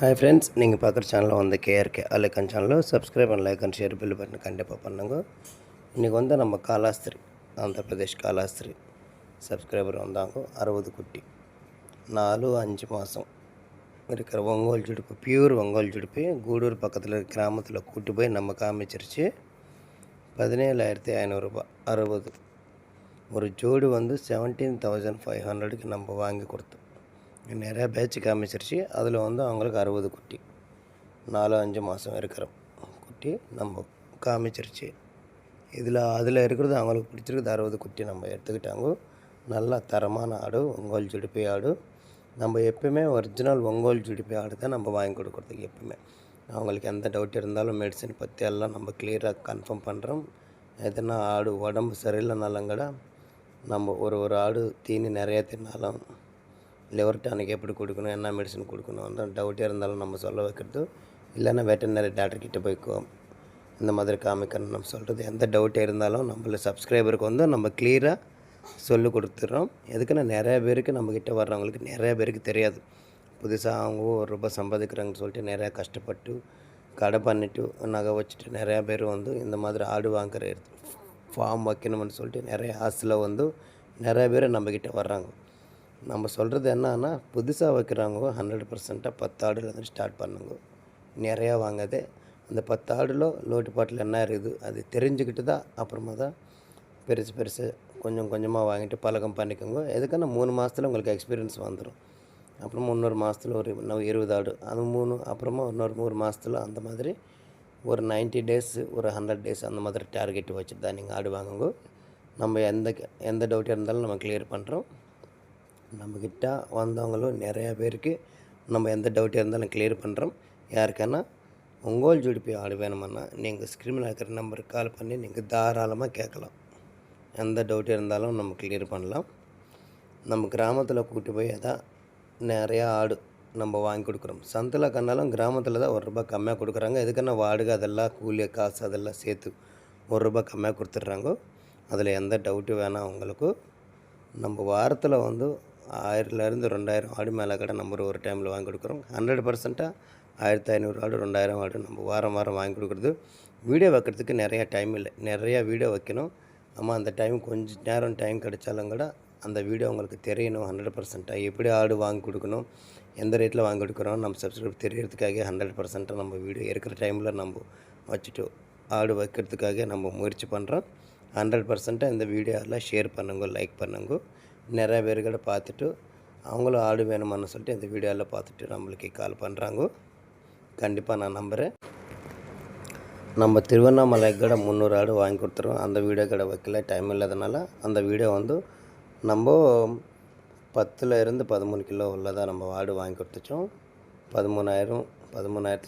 Hi friends, நீங்கள் பார்க்குற சேனலில் வந்து கேஆர்கே அலைக்கன் சேனலில் subscribe and like and share bill பண்ணி கண்டிப்பாக பண்ணுங்க. இன்றைக்கி வந்து நம்ம காலாஸ்திரி ஆந்திர பிரதேஷ் காலாஸ்திரி சப்ஸ்கிரைபர் வந்தாங்க. 60 குட்டி 4-5 மாதம் இருக்கிற ஒங்கோல் ஜுடுப்பு, பியூர் ஒங்கோல் ஜுடுப்பு கூடூர் பக்கத்தில் கிராமத்தில் கூட்டி போய் நம்ம காமிச்சிருச்சு. 17,500 ரூபா 60. ஒரு ஜோடி வந்து 17,500க்கு நம்ம வாங்கி கொடுத்தோம். நிறையா பேட்ச் காமிச்சிருச்சு. அதில் வந்து அவங்களுக்கு 60 குட்டி 4-5 மாதம் இருக்கிற குட்டி நம்ம காமிச்சிருச்சு. அதில் இருக்கிறது அவங்களுக்கு பிடிச்சிருக்குது 60 குட்டி நம்ம எடுத்துக்கிட்டாங்க. நல்லா தரமான ஆடு, ஒங்கோல் ஜுடிப்பி ஆடு. நம்ம எப்போயுமே ஒரிஜினல் ஒங்கோல் ஜுடிப்பி ஆடு தான் நம்ம வாங்கி கொடுக்குறதுக்கு. எப்பவுமே அவங்களுக்கு எந்த டவுட் இருந்தாலும் மெடிசன் பற்றி எல்லாம் நம்ம கிளியராக கன்ஃபார்ம் பண்ணுறோம். எதுனா ஆடு உடம்பு சரியில்லைனாலும் கூட நம்ம ஒரு ஆடு தீனி நிறையா தின்னாலும் லிவர் டானிக் எப்படி கொடுக்கணும், என்ன மெடிசன் கொடுக்கணும் அந்த டவுட்டே இருந்தாலும் நம்ம சொல்ல வைக்கிறது. இல்லைன்னா வெட்டர்னரி டாக்டர்கிட்ட போய் இந்த மாதிரி காமிக்கணும் நம்ம சொல்கிறது. எந்த டவுட்டே இருந்தாலும் நம்மள சப்ஸ்கிரைபருக்கு வந்து நம்ம கிளியராக சொல்லி கொடுத்துட்றோம். எதுக்குன்னா நிறையா பேருக்கு நம்மக்கிட்ட வர்றவங்களுக்கு நிறையா பேருக்கு தெரியாது. புதுசாக அவங்க ₹1 சம்பாதிக்கிறாங்கன்னு சொல்லிட்டு நிறையா கஷ்டப்பட்டு கடை பண்ணிவிட்டு நகை வச்சுட்டு நிறையா பேர் வந்து இந்த மாதிரி ஆடு வாங்குற ஃபார்ம் வைக்கணும்னு சொல்லிட்டு நிறைய ஆசையில் வந்து நிறையா பேர் நம்மக்கிட்ட வர்றாங்க. நம்ம சொல்கிறது என்னன்னா, புதுசாக வைக்கிறாங்க 100% 10 ஆடுலேருந்து ஸ்டார்ட் பண்ணுங்க. நிறையா வாங்காது. அந்த 10 ஆடில் லோட்டுப்பாட்டில் என்ன இருக்குது அது தெரிஞ்சுக்கிட்டு தான் அப்புறமா தான் பெருசு கொஞ்சம் கொஞ்சமாக வாங்கிட்டு பழக்கம் பண்ணிக்கோங்க. எதுக்குன்னா 3 மாதத்தில் உங்களுக்கு எக்ஸ்பீரியன்ஸ் வந்துடும். அப்புறமா இன்னொரு மாதத்தில் ஒரு 20 ஆடு, அது 3 அப்புறமா இன்னொரு 3 மாதத்தில் அந்த மாதிரி ஒரு 90 டேஸ் ஒரு 100 டேஸ் அந்த மாதிரி டார்கெட் வச்சுட்டு தான் நீங்கள் ஆடு வாங்குங்க. நம்ம எந்த டவுட்டாக இருந்தாலும் நம்ம கிளியர் பண்ணுறோம். நம்மக்கிட்ட வந்தவங்களும் நிறையா பேருக்கு நம்ம எந்த டவுட்டாக இருந்தாலும் கிளியர் பண்ணுறோம். யாருக்கானா ஒங்கோல் ஜுடிப்பி ஆடு வேணுமான்னா நீங்கள் ஸ்க்ரீனில் இருக்கிற நம்பருக்கு கால் பண்ணி நீங்கள் தாராளமாக கேட்கலாம். எந்த டவுட்டாக இருந்தாலும் நம்ம கிளியர் பண்ணலாம். நம்ம கிராமத்தில் கூட்டி போய் அதான் நிறையா ஆடு நம்ம வாங்கி கொடுக்குறோம். சந்தில் கண்ணாலும் கிராமத்தில் தான் ₹1 கம்மியாக கொடுக்குறாங்க. எதுக்குன்னா வாடகை அதெல்லாம் கூலி காசு அதெல்லாம் சேர்த்து ₹1 கம்மியாக கொடுத்துட்றாங்க. அதில் எந்த டவுட்டு வேணாம் உங்களுக்கு. நம்ம வாரத்தில் வந்து 1000லேருந்து 2000 ஆடு மேலே கடை நம்ம ஒரு டைமில் வாங்கி கொடுக்குறோம். 100% 1500 ஆடு 2000 ஆடு நம்ம வாரம் வாங்கி கொடுக்குறது. வீடியோ வைக்கிறதுக்கு நிறையா டைம் இல்லை, நிறையா வீடியோ வைக்கணும். ஆமாம், அந்த கொஞ்சம் நேரம் டைம் கிடைச்சாலும் கூட அந்த வீடியோ உங்களுக்கு தெரியணும். 100% எப்படி ஆடு வாங்கி கொடுக்கணும், எந்த ரேட்டில் வாங்கி கொடுக்குறோம் நம்ம சப்ஸ்கிரைப் தெரியறதுக்காக 100% நம்ம வீடியோ இருக்கிற டைமில் நம்ம வச்சுட்டு ஆடு வைக்கிறதுக்காக நம்ம முயற்சி பண்ணுறோம். 100% இந்த வீடியோ எல்லாம் ஷேர் பண்ணுங்க, லைக் பண்ணுங்க. நிறைய பேர்கிட்ட பார்த்துட்டு அவங்களும் ஆடு வேணுமான்னு சொல்லிட்டு இந்த வீடியோவில் பார்த்துட்டு நம்மளுக்கு கால் பண்ணுறாங்க. கண்டிப்பாக நான் நம்புகிறேன். நம்ம திருவண்ணாமலை கடை 300 ஆடு வாங்கி கொடுத்துருவோம். அந்த வீடியோ கடை வைக்கல, டைம் இல்லாதனால அந்த வீடியோ வந்து நம்ம 10லேருந்து 13 கிலோ உள்ளதாக நம்ம ஆடு வாங்கி கொடுத்துச்சோம். 13,000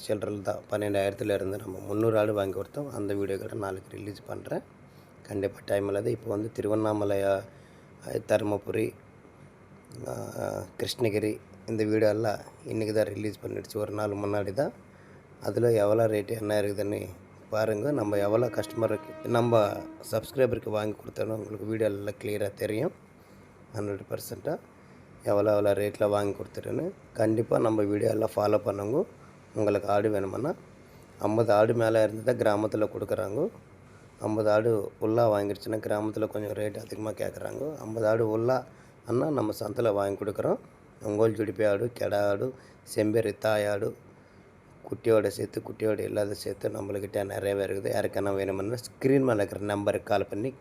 சில்லறையில் தான் 12,000லேருந்து நம்ம 300 ஆடு வாங்கி கொடுத்தோம். அந்த வீடியோ கடை நாளைக்கு ரிலீஸ் பண்ணுறேன். கண்டிப்பாக டைம் இல்லாத இப்போ வந்து திருவண்ணாமலை, தருமபுரி, கிருஷ்ணகிரி இந்த வீடியோ எல்லாம் இன்றைக்கி தான் ரிலீஸ் பண்ணிடுச்சு. ஒரு நாள் முன்னாடி தான். அதில் எவ்வளோ ரேட்டு என்ன இருக்குதுன்னு பாருங்கள். நம்ம எவ்வளோ கஸ்டமருக்கு நம்ம சப்ஸ்கிரைபருக்கு வாங்கி கொடுத்தோன்னு உங்களுக்கு வீடியோவில் கிளியராக தெரியும். 100% எவ்வளோ ரேட்டில் வாங்கி கொடுத்துருன்னு கண்டிப்பாக நம்ம வீடியோவில் ஃபாலோ பண்ணுங்க. உங்களுக்கு ஆடு வேணுமுன்னா 50 ஆடு மேலே இருந்து தான் கிராமத்தில் கொடுக்குறாங்க. 50 ஆடு உள்ளா வாங்கிடுச்சுன்னா கிராமத்தில் கொஞ்சம் ரேட் அதிகமாக கேட்குறாங்க. 50 ஆடு உள்ளா ஆனால் நம்ம சந்தையில் வாங்கி கொடுக்குறோம். ஒங்கோல் ஜுடிப்பி ஆடு, கெடா ஆடு, செம்பேரி தாய் ஆடு, குட்டியோடு இல்லாத சேர்த்து நம்மளுக்கிட்ட நிறையவே இருக்குது. யாருக்கான வேணுமுன்னா ஸ்க்ரீன் மேலே இருக்கிற நம்பருக்கு கால் பண்ணி